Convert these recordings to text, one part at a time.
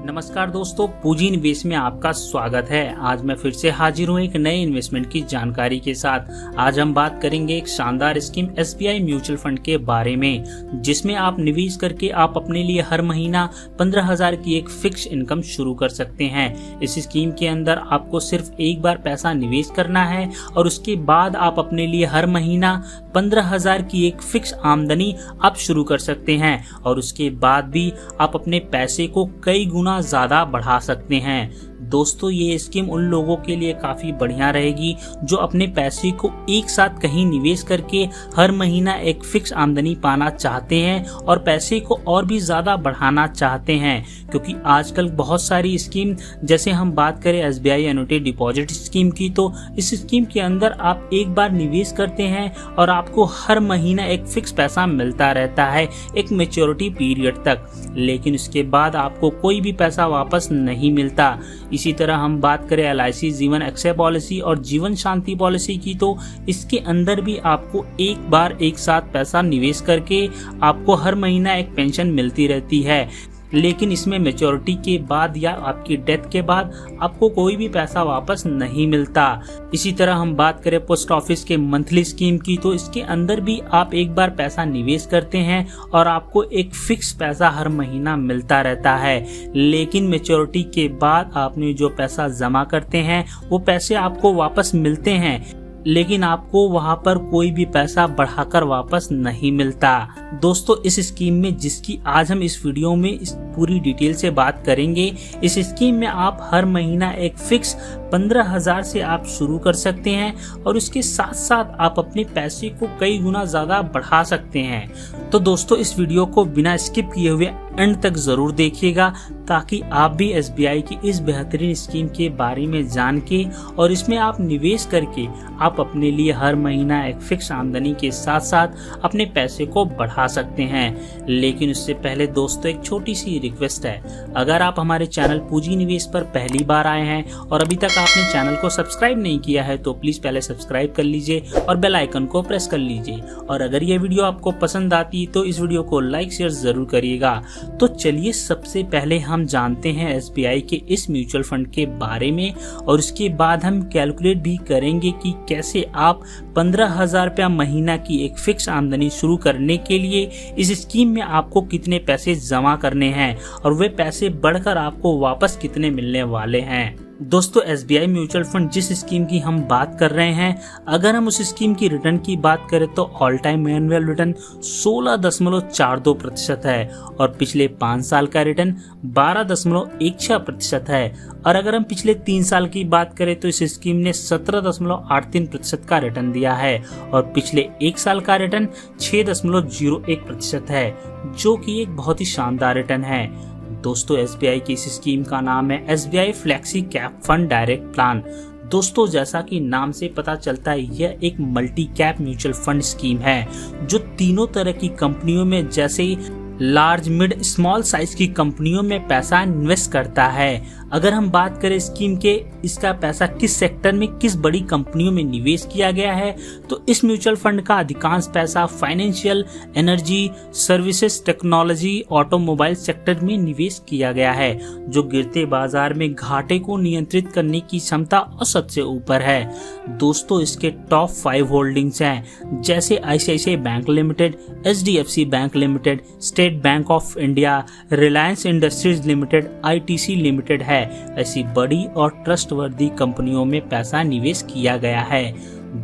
नमस्कार दोस्तों, पूंजी निवेश में आपका स्वागत है। आज मैं फिर से हाजिर हूँ एक नए इन्वेस्टमेंट की जानकारी के साथ। आज हम बात करेंगे एक शानदार स्कीम SBI म्यूचुअल फंड के बारे में, जिसमें आप निवेश करके आप अपने लिए हर महीना 15,000 की एक फिक्स इनकम शुरू कर सकते हैं। इस स्कीम के अंदर आपको सिर्फ एक बार पैसा निवेश करना है और उसके बाद आप अपने लिए हर महीना 15,000 की एक फिक्स आमदनी आप शुरू कर सकते हैं और उसके बाद भी आप अपने पैसे को कई गुना ज्यादा बढ़ा सकते हैं। दोस्तों, ये स्कीम उन लोगों के लिए काफी बढ़िया रहेगी जो अपने पैसे को एक साथ कहीं निवेश करके हर महीना एक फिक्स आमदनी पाना चाहते हैं और पैसे को और भी ज्यादा बढ़ाना चाहते हैं। क्योंकि आजकल बहुत सारी स्कीम, जैसे हम बात करें SBI एन्युटी डिपॉजिट स्कीम की, तो इस स्कीम के अंदर आप एक बार निवेश करते हैं और आपको हर महीना एक फिक्स पैसा मिलता रहता है एक मैच्योरिटी पीरियड तक, लेकिन उसके बाद आपको कोई भी पैसा वापस नहीं मिलता। इसी तरह हम बात करें LIC जीवन अक्षय पॉलिसी और जीवन शांति पॉलिसी की, तो इसके अंदर भी आपको एक बार एक साथ पैसा निवेश करके आपको हर महीना एक पेंशन मिलती रहती है, लेकिन इसमें मैच्योरिटी के बाद या आपकी डेथ के बाद आपको कोई भी पैसा वापस नहीं मिलता। इसी तरह हम बात करें पोस्ट ऑफिस के मंथली स्कीम की, तो इसके अंदर भी आप एक बार पैसा निवेश करते हैं और आपको एक फिक्स पैसा हर महीना मिलता रहता है, लेकिन मैच्योरिटी के बाद आपने जो पैसा जमा करते हैं वो पैसे आपको वापस मिलते हैं, लेकिन आपको वहां पर कोई भी पैसा बढ़ाकर वापस नहीं मिलता। दोस्तों, इस स्कीम में जिसकी आज हम इस वीडियो में इस पूरी डिटेल से बात करेंगे, इस स्कीम में आप हर महीना एक फिक्स 15,000 से आप शुरू कर सकते हैं और उसके साथ साथ आप अपने पैसे को कई गुना ज्यादा बढ़ा सकते हैं। तो दोस्तों, इस वीडियो को बिना स्किप किए हुए एंड तक जरूर देखिएगा ताकि आप भी SBI की इस बेहतरीन स्कीम के बारे में जान के और इसमें आप निवेश करके आप अपने लिए हर महीना एक फिक्स आमदनी के साथ साथ अपने पैसे को बढ़ा सकते हैं। लेकिन उससे पहले दोस्तों, एक छोटी सी रिक्वेस्ट है। अगर आप हमारे चैनल पूंजी निवेश पर पहली बार आए हैं और अभी तक आपने चैनल को सब्सक्राइब नहीं किया है, तो प्लीज पहले सब्सक्राइब कर लीजिए और बेल आइकन को प्रेस कर लीजिए। और अगर ये वीडियो आपको पसंद आती तो इस वीडियो को लाइक शेयर जरूर करिएगा। तो चलिए सबसे पहले हम जानते हैं SBI के इस म्यूचुअल फंड के बारे में और उसके बाद हम कैलकुलेट भी करेंगे कि कैसे आप 15,000 रुपया महीना की एक फिक्स आमदनी शुरू करने के लिए इस स्कीम में आपको कितने पैसे जमा करने हैं और वे पैसे बढ़कर आपको वापस कितने मिलने वाले हैं। दोस्तों, SBI म्यूचुअल फंड जिस स्कीम की हम बात कर रहे हैं, अगर हम उस स्कीम की रिटर्न की बात करें तो ऑल टाइम एनुअल रिटर्न 16.42% है और पिछले 5 साल का रिटर्न 12.16% है। और अगर हम पिछले 3 साल की बात करें तो इस स्कीम ने 17.83% का रिटर्न दिया है और पिछले 1 साल का रिटर्न 6.01% है, जो कि एक बहुत ही शानदार रिटर्न है। दोस्तों, SBI की इस स्कीम का नाम है SBI flexi cap fund direct plan. दोस्तों, जैसा कि नाम से पता चलता है, यह एक multi cap mutual fund scheme है जो तीनों तरह की कंपनियों में, जैसे लार्ज, मिड, स्मॉल साइज की कंपनियों में पैसा इन्वेस्ट करता है। अगर हम बात करें स्कीम के इसका पैसा किस सेक्टर में, किस बड़ी कंपनियों में निवेश किया गया है, तो इस म्यूचुअल फंड का अधिकांश पैसा financial, energy, services, technology, automobile sector में निवेश किया गया है, जो गिरते बाजार में घाटे को नियंत्रित करने की क्षमता औसत से ऊपर है। दोस्तों, इसके टॉप 5 होल्डिंग्स हैं, जैसे ICICI bank limited, HDFC bank limited, state bank of India, Reliance industries limited, ITC limited है। ऐसी बड़ी और ट्रस्टवर्दी कंपनियों में पैसा निवेश किया गया है।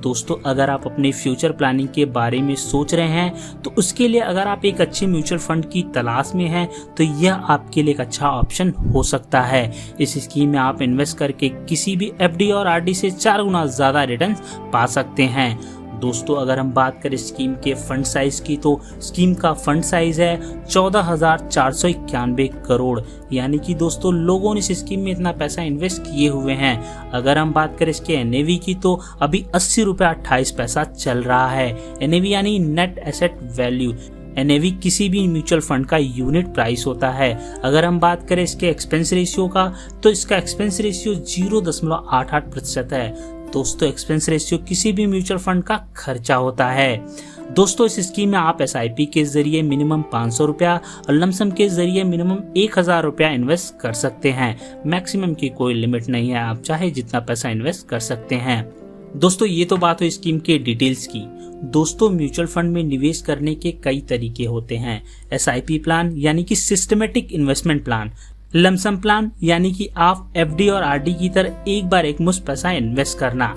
दोस्तों, अगर आप अपने फ्यूचर प्लानिंग के बारे में सोच रहे हैं, तो उसके लिए अगर आप एक अच्छे म्यूचुअल फंड की तलाश में हैं, तो यह आपके लिए एक अच्छा ऑप्शन हो सकता है। इस स्कीम में आप इन्वेस्ट करके किसी भी FD और RD से 4 गुना ज्यादा रिटर्न पा सकते हैं। दोस्तों, अगर हम बात करें स्कीम के फंड साइज की, तो स्कीम का फंड साइज है 14,491 करोड़, यानी कि दोस्तों लोगों ने इस स्कीम में इतना पैसा इन्वेस्ट किए हुए हैं। अगर हम बात करें इसके NAV की, तो अभी 80 रुपया 28 पैसा चल रहा है। NAV यानी नेट एसेट वैल्यू। NAV किसी भी म्यूचुअल फंड का यूनिट प्राइस होता है। अगर हम बात करें इसके एक्सपेंस रेशियो का, तो इसका एक्सपेंस रेशियो 0.88% है। दोस्तों एक्सपेंस रेशियो किसी भी म्यूचुअल फंड का खर्चा होता है। दोस्तों इस स्कीम में आप SIP के जरिए मिनिमम 500 रुपया और लमसम के जरिए मिनिमम 1000 रुपया इन्वेस्ट कर सकते हैं। मैक्सिमम की कोई लिमिट नहीं है, आप चाहे जितना पैसा इन्वेस्ट कर सकते हैं। दोस्तों ये तो बात हुई स्कीम के डिटेल्स की। दोस्तों म्यूचुअल फंड में निवेश करने के कई तरीके होते हैं। SIP प्लान यानी कि systematic investment plan, lump sum plan यानी कि आप FD और RD की तरह एक बार एक मुश्त पैसा इन्वेस्ट करना,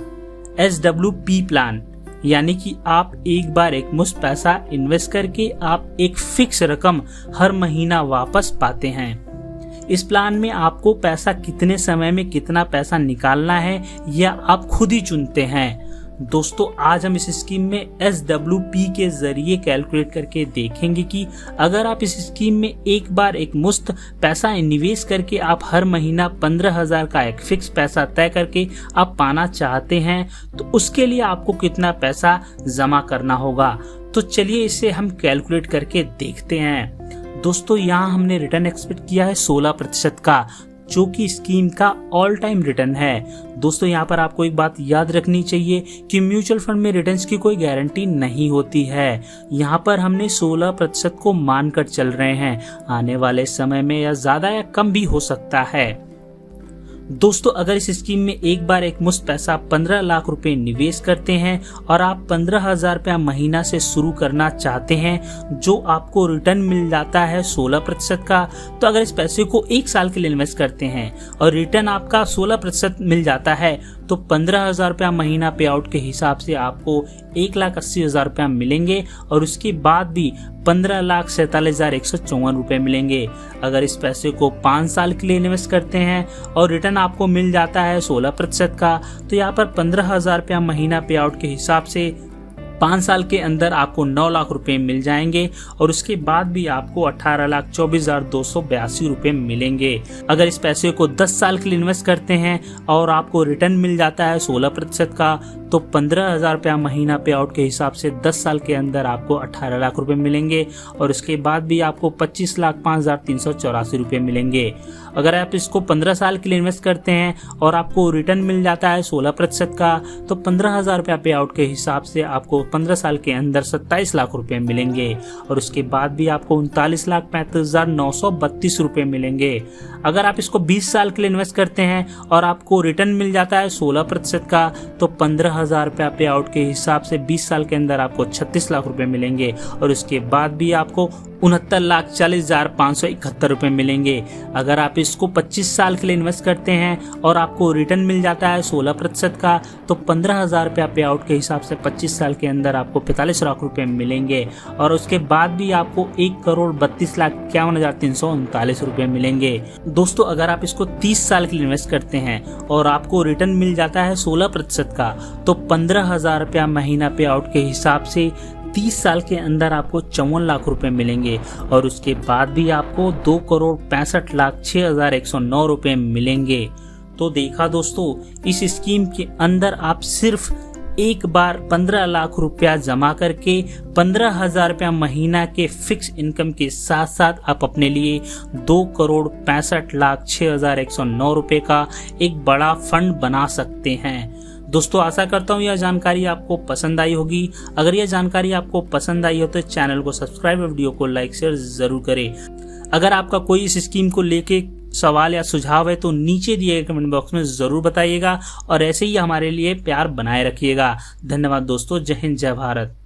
SWP प्लान यानी कि आप एक बार एक मुश्त पैसा इन्वेस्ट करके आप एक फिक्स रकम हर महीना वापस पाते हैं। इस प्लान में आपको पैसा कितने समय में कितना पैसा निकालना है यह आप खुद ही चुनते हैं। दोस्तों आज हम इस स्कीम में SWP के जरिए कैलकुलेट करके देखेंगे कि अगर आप इस स्कीम में एक बार एक मुश्त पैसा निवेश करके आप हर महीना 15,000 का एक फिक्स पैसा तय करके आप पाना चाहते हैं तो उसके लिए आपको कितना पैसा जमा करना होगा। तो चलिए इसे हम कैलकुलेट करके देखते हैं। दोस्तों यहाँ हमने रिटर्न एक्सपेक्ट किया है 16% का, जो कि स्कीम का ऑल टाइम रिटर्न है। दोस्तों यहाँ पर आपको एक बात याद रखनी चाहिए कि म्यूचुअल फंड में रिटर्न्स की कोई गारंटी नहीं होती है। यहाँ पर हमने 16% को मानकर चल रहे हैं, आने वाले समय में या ज्यादा या कम भी हो सकता है। दोस्तों अगर इस स्कीम में एक बार एक मुश्त पैसा 15 लाख रुपए निवेश करते हैं और आप 15,000 रुपया महीना से शुरू करना चाहते हैं, जो आपको रिटर्न मिल जाता है 16% का, तो अगर इस पैसे को एक साल के लिए इन्वेस्ट करते हैं और रिटर्न आपका 16% मिल जाता है तो 15,000 रुपया महीना पे आउट के हिसाब से आपको 1,80,000 रुपया मिलेंगे और उसके बाद भी 15,47,154 रुपए मिलेंगे। अगर इस पैसे को 5 साल के लिए इन्वेस्ट करते हैं और रिटर्न आपको मिल जाता है 16% का, तो यहाँ पर 15,000 रुपया महीना पे आउट के हिसाब से 5 साल के अंदर आपको 9 लाख रुपए मिल जाएंगे और उसके बाद भी आपको 18,24,282 रुपए मिलेंगे। अगर इस पैसे को 10 साल के लिए इन्वेस्ट करते हैं और आपको रिटर्न मिल जाता है 16% का, तो 15,000 रुपया महीना पे आउट के हिसाब से 10 साल के अंदर आपको 18 लाख रुपए मिलेंगे और उसके बाद भी आपको 25,05,384 रुपए मिलेंगे। अगर आप इसको 15 साल के लिए इन्वेस्ट करते हैं और आपको रिटर्न मिल जाता है 16% का, तो 15,000 रुपया पे आउट के हिसाब से आपको 15 साल के अंदर 27 लाख रुपए मिलेंगे और उसके बाद भी आपको 39,35,932 रुपए मिलेंगे। अगर आप इसको 20 साल के लिए इन्वेस्ट करते हैं और आपको रिटर्न मिल जाता है 16% का, तो 15,000 रुपया पे आउट के हिसाब से 20 साल के अंदर आपको 36 लाख रुपए मिलेंगे और उसके बाद भी आपको 69,40,571 रुपए मिलेंगे। अगर आप इसको 25 साल के लिए इन्वेस्ट करते हैं और आपको रिटर्न मिल जाता है 16% का, तो 15,000 रुपया पे आउट के हिसाब से 25 साल के अंदर आपको 45 लाख रुपए मिलेंगे और उसके बाद भी आपको 1,32,51,339 रुपए मिलेंगे। दोस्तों अगर आप इसको 30 साल के लिए इन्वेस्ट करते हैं और आपको रिटर्न मिल जाता है 16% का, तो 15,000 रुपया महीना पे आउट के हिसाब से 30 साल के अंदर आपको 54 लाख रुपए मिलेंगे और उसके बाद भी आपको 2,65,06,109 रुपए मिलेंगे। तो देखा दोस्तों, इस स्कीम के अंदर आप सिर्फ एक बार 15 लाख रुपया जमा करके 15,000 रुपया महीना के फिक्स इनकम के साथ साथ आप अपने लिए 2,65,06,109 रुपए का एक बड़ा फंड बना सकते हैं। दोस्तों आशा करता हूँ यह जानकारी आपको पसंद आई होगी। अगर यह जानकारी आपको पसंद आई हो तो चैनल को सब्सक्राइब और वीडियो को लाइक शेयर जरूर करें। अगर आपका कोई इस स्कीम को लेके सवाल या सुझाव है तो नीचे दिए गए कमेंट बॉक्स में जरूर बताइएगा और ऐसे ही हमारे लिए प्यार बनाए रखिएगा। धन्यवाद दोस्तों। जय हिंद, जय भारत।